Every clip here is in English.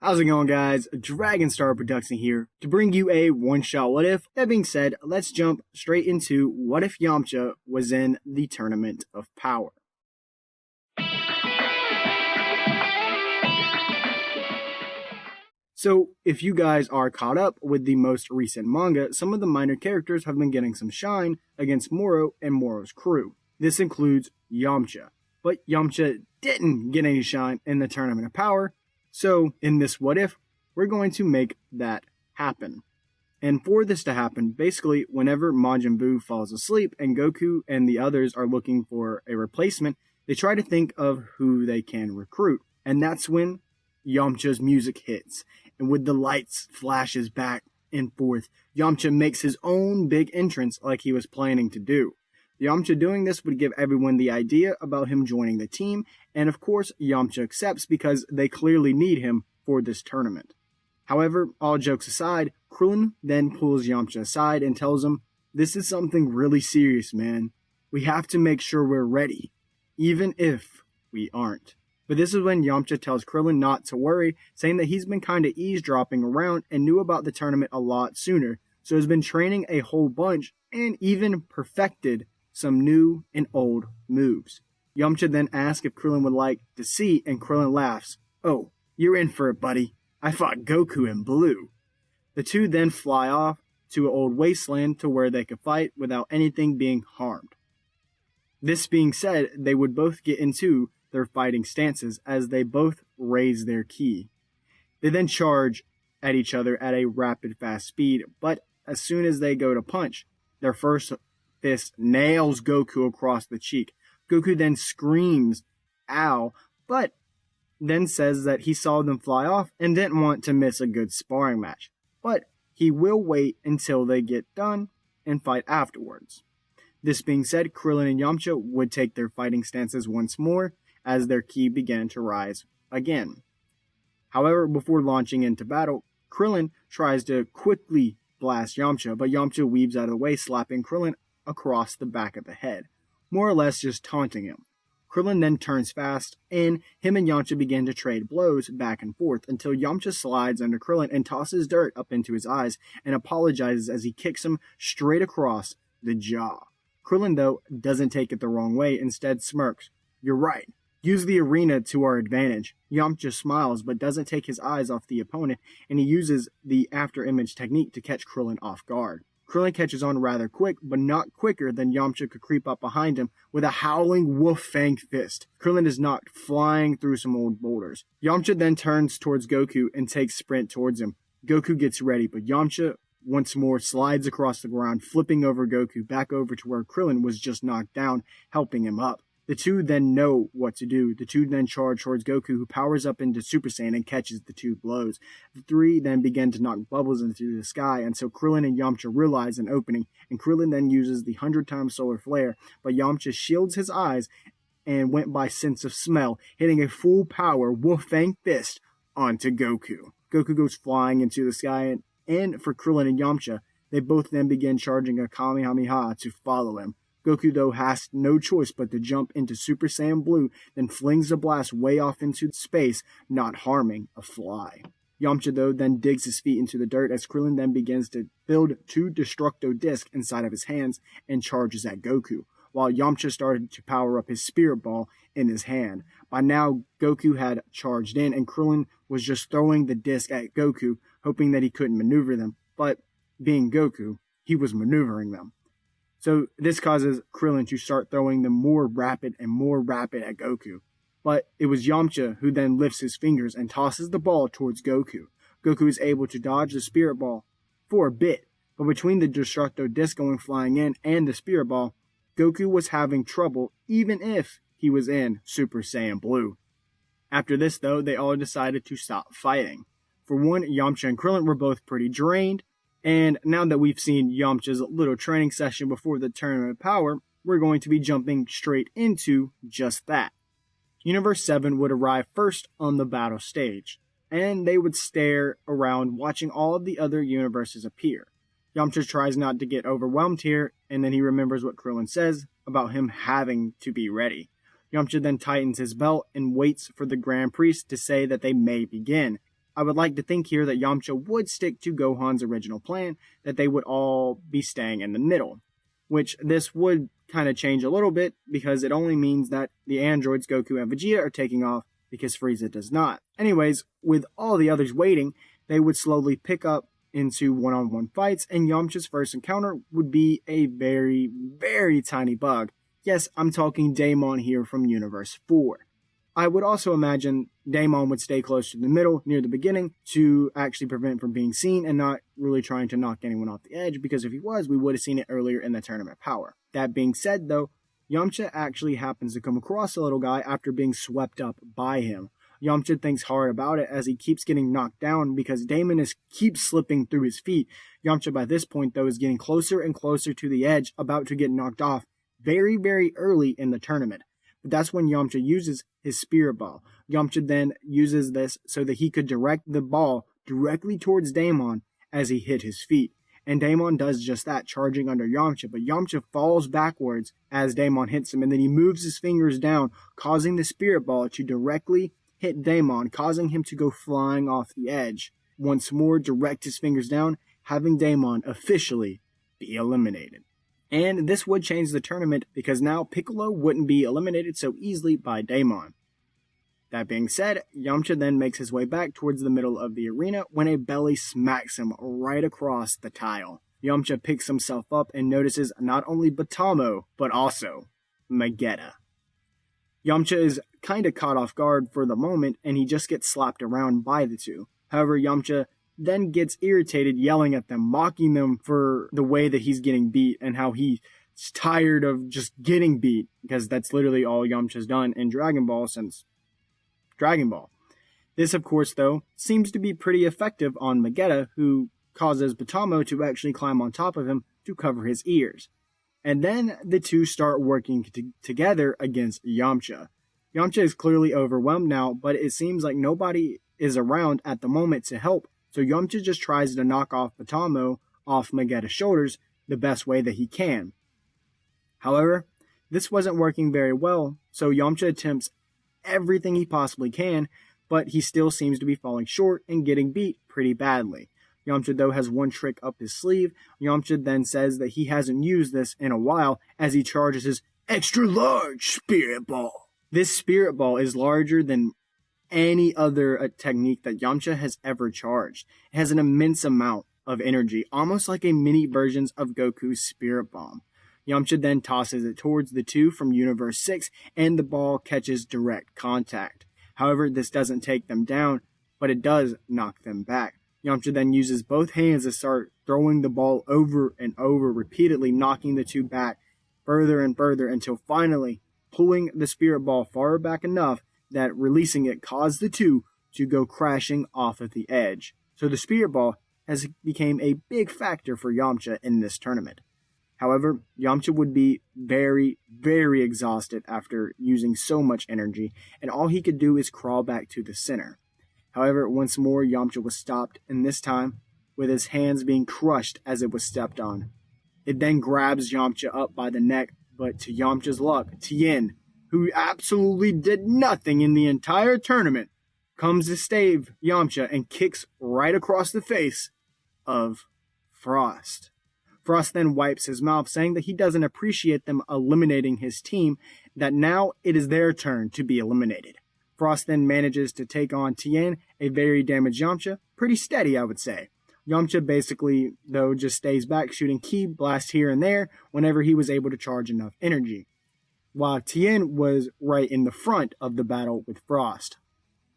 How's it going, guys? Dragonstar Production here to bring you a one-shot what if. That being said, let's jump straight into what if Yamcha was in the Tournament of Power. So, if you guys are caught up with the most recent manga, some of the minor characters have been getting some shine against Moro and Moro's crew. This includes Yamcha. But Yamcha didn't get any shine in the Tournament of Power. So, in this what if, we're going to make that happen. And for this to happen, basically, whenever Majin Buu falls asleep and Goku and the others are looking for a replacement, they try to think of who they can recruit. And that's when Yamcha's music hits. And with the lights flashes back and forth, Yamcha makes his own big entrance like he was planning to do. Yamcha doing this would give everyone the idea about him joining the team, and of course Yamcha accepts because they clearly need him for this tournament. However, all jokes aside, Krillin then pulls Yamcha aside and tells him, "This is something really serious, man. We have to make sure we're ready, even if we aren't." But this is when Yamcha tells Krillin not to worry, saying that he's been kinda eavesdropping around and knew about the tournament a lot sooner, so has been training a whole bunch and even perfected some new and old moves. Yamcha then asks if Krillin would like to see, and Krillin laughs. "Oh, you're in for it, buddy. I fought Goku in blue." The two then fly off to an old wasteland to where they could fight without anything being harmed. This being said, they would both get into their fighting stances as they both raise their ki. They then charge at each other at a rapid fast speed, but as soon as they go to punch, their first fist nails Goku across the cheek. Goku then screams, "Ow," but then says that he saw them fly off and didn't want to miss a good sparring match. But he will wait until they get done and fight afterwards. This being said, Krillin and Yamcha would take their fighting stances once more as their ki began to rise again. However, before launching into battle, Krillin tries to quickly blast Yamcha, but Yamcha weaves out of the way, slapping Krillin across the back of the head, more or less just taunting him. Krillin then turns fast, and him and Yamcha begin to trade blows back and forth until Yamcha slides under Krillin and tosses dirt up into his eyes and apologizes as he kicks him straight across the jaw. Krillin, though, doesn't take it the wrong way, instead smirks. "You're right. Use the arena to our advantage." Yamcha smiles but doesn't take his eyes off the opponent, and he uses the after image technique to catch Krillin off guard. Krillin catches on rather quick, but not quicker than Yamcha could creep up behind him with a howling wolf-fanged fist. Krillin is knocked flying through some old boulders. Yamcha then turns towards Goku and takes sprint towards him. Goku gets ready, but Yamcha once more slides across the ground, flipping over Goku back over to where Krillin was just knocked down, helping him up. The two then know what to do. The two then charge towards Goku, who powers up into Super Saiyan and catches the two blows. The three then begin to knock bubbles into the sky until Krillin and Yamcha realize an opening, and Krillin then uses the 100-time solar flare, but Yamcha shields his eyes and went by sense of smell, hitting a full power wolf-fang fist onto Goku. Goku goes flying into the sky, and for Krillin and Yamcha, they both then begin charging a Kamehameha to follow him. Goku, though, has no choice but to jump into Super Saiyan Blue, then flings a blast way off into space, not harming a fly. Yamcha, though, then digs his feet into the dirt as Krillin then begins to build two Destructo Discs inside of his hands and charges at Goku, while Yamcha started to power up his Spirit Ball in his hand. By now, Goku had charged in, and Krillin was just throwing the disc at Goku, hoping that he couldn't maneuver them, but being Goku, he was maneuvering them. So this causes Krillin to start throwing them more rapid at Goku. But it was Yamcha who then lifts his fingers and tosses the ball towards Goku. Goku is able to dodge the Spirit Ball for a bit, but between the Destructo Disc going flying in and the Spirit Ball, Goku was having trouble even if he was in Super Saiyan Blue. After this, though, they all decided to stop fighting. For one, Yamcha and Krillin were both pretty drained, and now that we've seen Yamcha's little training session before the Tournament of Power, we're going to be jumping straight into just that. Universe 7 would arrive first on the battle stage, and they would stare around watching all of the other universes appear. Yamcha tries not to get overwhelmed here, and then he remembers what Krillin says about him having to be ready. Yamcha then tightens his belt and waits for the Grand Priest to say that they may begin. I would like to think here that Yamcha would stick to Gohan's original plan, that they would all be staying in the middle, which this would kind of change a little bit because it only means that the androids Goku and Vegeta are taking off because Frieza does not. Anyways, with all the others waiting, they would slowly pick up into one-on-one fights, and Yamcha's first encounter would be a very, very tiny bug. Yes, I'm talking Daemon here from Universe 4. I would also imagine Daemon would stay close to the middle near the beginning to actually prevent from being seen and not really trying to knock anyone off the edge, because if he was, we would have seen it earlier in the Tournament Power. That being said, though, Yamcha actually happens to come across the little guy after being swept up by him. Yamcha thinks hard about it as he keeps getting knocked down because Daemon keeps slipping through his feet. Yamcha by this point, though, is getting closer and closer to the edge, about to get knocked off very, very early in the tournament. But that's when Yamcha uses his Spirit Ball. Yamcha then uses this so that he could direct the ball directly towards Daemon as he hit his feet. And Daemon does just that, charging under Yamcha, but Yamcha falls backwards as Daemon hits him, and then he moves his fingers down, causing the Spirit Ball to directly hit Daemon, causing him to go flying off the edge. Once more, direct his fingers down, having Daemon officially be eliminated. And this would change the tournament because now Piccolo wouldn't be eliminated so easily by Daemon. That being said, Yamcha then makes his way back towards the middle of the arena when a belly smacks him right across the tile. Yamcha picks himself up and notices not only Batamo, but also Vegeta. Yamcha is kinda caught off guard for the moment, and he just gets slapped around by the two. However, Yamcha then gets irritated, yelling at them, mocking them for the way that he's getting beat and how he's tired of just getting beat, because that's literally all Yamcha's done in Dragon Ball since Dragon Ball. This, of course, though, seems to be pretty effective on Vegeta, who causes Batamo to actually climb on top of him to cover his ears. And then the two start working together against Yamcha. Yamcha is clearly overwhelmed now, but it seems like nobody is around at the moment to help, so Yamcha just tries to knock off Batamo off Vegeta's shoulders the best way that he can. However, this wasn't working very well, so Yamcha attempts everything he possibly can, but he still seems to be falling short and getting beat pretty badly. Yamcha, though, has one trick up his sleeve. Yamcha then says that he hasn't used this in a while as he charges his extra large Spirit Ball. This Spirit Ball is larger than any other technique that Yamcha has ever charged. It has an immense amount of energy, almost like a mini version of Goku's Spirit Bomb. Yamcha then tosses it towards the two from Universe 6, and the ball catches direct contact. However, this doesn't take them down, but it does knock them back. Yamcha then uses both hands to start throwing the ball over and over, repeatedly knocking the two back further and further until finally pulling the Spirit Ball far back enough that releasing it caused the two to go crashing off of the edge. So the Spirit Ball has become a big factor for Yamcha in this tournament. However, Yamcha would be very, very exhausted after using so much energy, and all he could do is crawl back to the center. However, once more, Yamcha was stopped, and this time, with his hands being crushed as it was stepped on. It then grabs Yamcha up by the neck, but to Yamcha's luck, Tien, who absolutely did nothing in the entire tournament, comes to save Yamcha and kicks right across the face of Frost. Frost then wipes his mouth, saying that he doesn't appreciate them eliminating his team, that now it is their turn to be eliminated. Frost then manages to take on Tien, a very damaged Yamcha, pretty steady I would say. Yamcha basically, though, just stays back shooting ki blasts here and there whenever he was able to charge enough energy, while Tien was right in the front of the battle with Frost.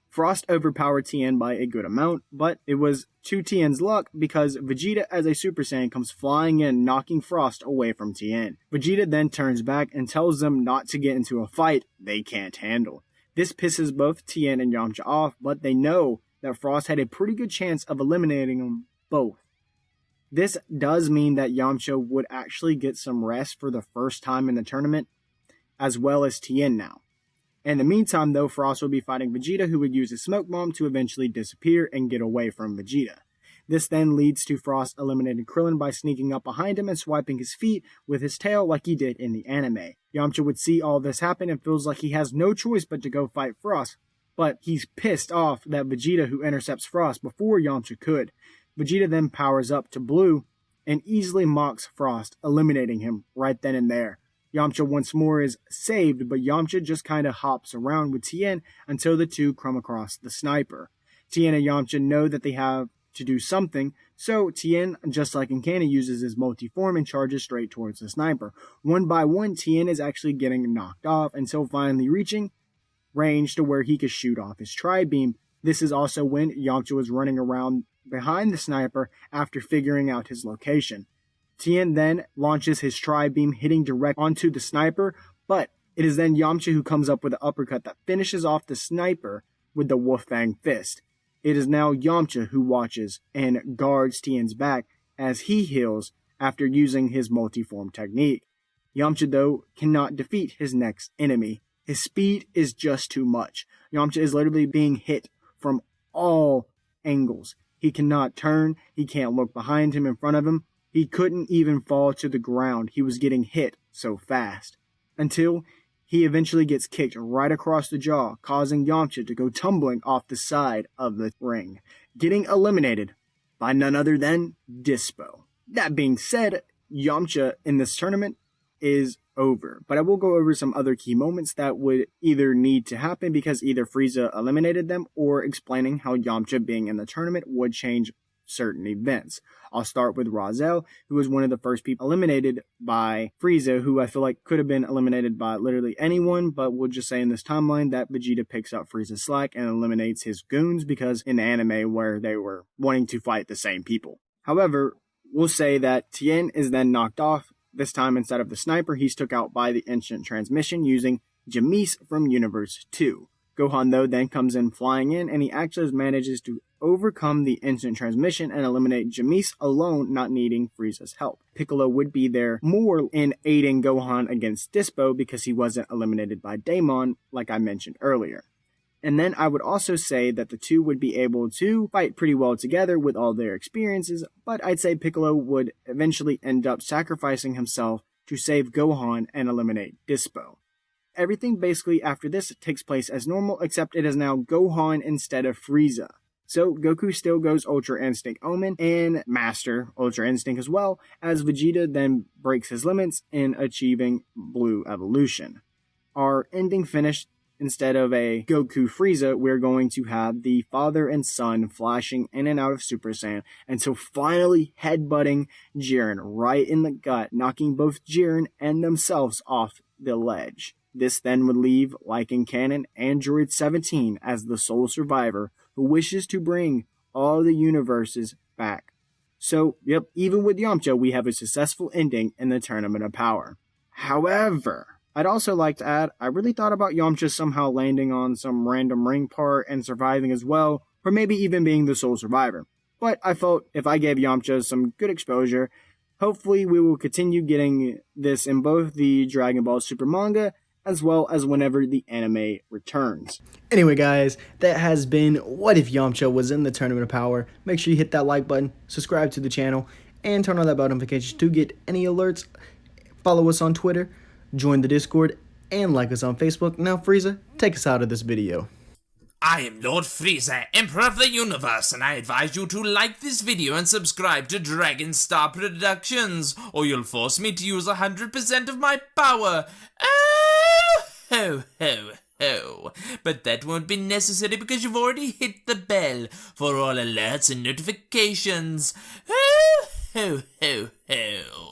Frost overpowered Tien by a good amount, but it was to Tien's luck because Vegeta as a Super Saiyan comes flying in, knocking Frost away from Tien. Vegeta then turns back and tells them not to get into a fight they can't handle. This pisses both Tien and Yamcha off, but they know that Frost had a pretty good chance of eliminating them both. This does mean that Yamcha would actually get some rest for the first time in the tournament, as well as Tien now. In the meantime, though, Frost will be fighting Vegeta, who would use his smoke bomb to eventually disappear and get away from Vegeta. This then leads to Frost eliminating Krillin by sneaking up behind him and swiping his feet with his tail like he did in the anime. Yamcha would see all this happen and feels like he has no choice but to go fight Frost, but he's pissed off that Vegeta, who intercepts Frost before Yamcha could. Vegeta then powers up to Blue and easily mocks Frost, eliminating him right then and there. Yamcha once more is saved, but Yamcha just kind of hops around with Tien until the two come across the sniper. Tien and Yamcha know that they have to do something, so Tien, just like in canon, uses his multi-form and charges straight towards the sniper. One by one, Tien is actually getting knocked off until finally reaching range to where he could shoot off his tri-beam. This is also when Yamcha was running around behind the sniper after figuring out his location. Tien then launches his tri-beam, hitting direct onto the sniper, but it is then Yamcha who comes up with an uppercut that finishes off the sniper with the Wolf Fang Fist. It is now Yamcha who watches and guards Tien's back as he heals after using his multi-form technique. Yamcha, though, cannot defeat his next enemy. His speed is just too much. Yamcha is literally being hit from all angles. He cannot turn, he can't look behind him, in front of him. He couldn't even fall to the ground. He was getting hit so fast. Until he eventually gets kicked right across the jaw, causing Yamcha to go tumbling off the side of the ring, getting eliminated by none other than Dispo. That being said, Yamcha in this tournament is over. But I will go over some other key moments that would either need to happen because either Frieza eliminated them or explaining how Yamcha being in the tournament would change certain events. I'll start with Razel, who was one of the first people eliminated by Frieza, who I feel like could have been eliminated by literally anyone, but we'll just say in this timeline that Vegeta picks up Frieza's slack and eliminates his goons because in the anime where they were wanting to fight the same people. However, we'll say that Tien is then knocked off. This time, instead of the sniper, he's took out by the instant transmission using Jamise from Universe 2. Gohan, though, then comes in flying in, and he actually manages to overcome the instant transmission and eliminate Jamise alone, not needing Frieza's help. Piccolo would be there more in aiding Gohan against Dispo because he wasn't eliminated by Daemon, like I mentioned earlier. And then I would also say that the two would be able to fight pretty well together with all their experiences, but I'd say Piccolo would eventually end up sacrificing himself to save Gohan and eliminate Dispo. Everything basically after this takes place as normal, except it is now Gohan instead of Frieza. So Goku still goes Ultra Instinct Omen and Master Ultra Instinct as well, as Vegeta then breaks his limits in achieving Blue Evolution. Our ending finished. Instead of a Goku Frieza, we're going to have the father and son flashing in and out of Super Saiyan until finally headbutting Jiren right in the gut, knocking both Jiren and themselves off the ledge. This then would leave, like in canon, Android 17 as the sole survivor who wishes to bring all the universes back. So, yep, even with Yamcha, we have a successful ending in the Tournament of Power. However, I'd also like to add, I really thought about Yamcha somehow landing on some random ring part and surviving as well, or maybe even being the sole survivor. But I felt if I gave Yamcha some good exposure, hopefully we will continue getting this in both the Dragon Ball Super manga, as well as whenever the anime returns. Anyway guys, that has been What If Yamcha Was in the Tournament of Power. Make sure you hit that like button, subscribe to the channel, and turn on that bell notification to get any alerts. Follow us on Twitter, join the Discord, and like us on Facebook. Now Frieza, take us out of this video. I am Lord Frieza, Emperor of the Universe, and I advise you to like this video and subscribe to Dragonstar Productions, or you'll force me to use 100% of my power. Oh, ho, ho, ho. But that won't be necessary because you've already hit the bell for all alerts and notifications. Ho, ho, ho, ho.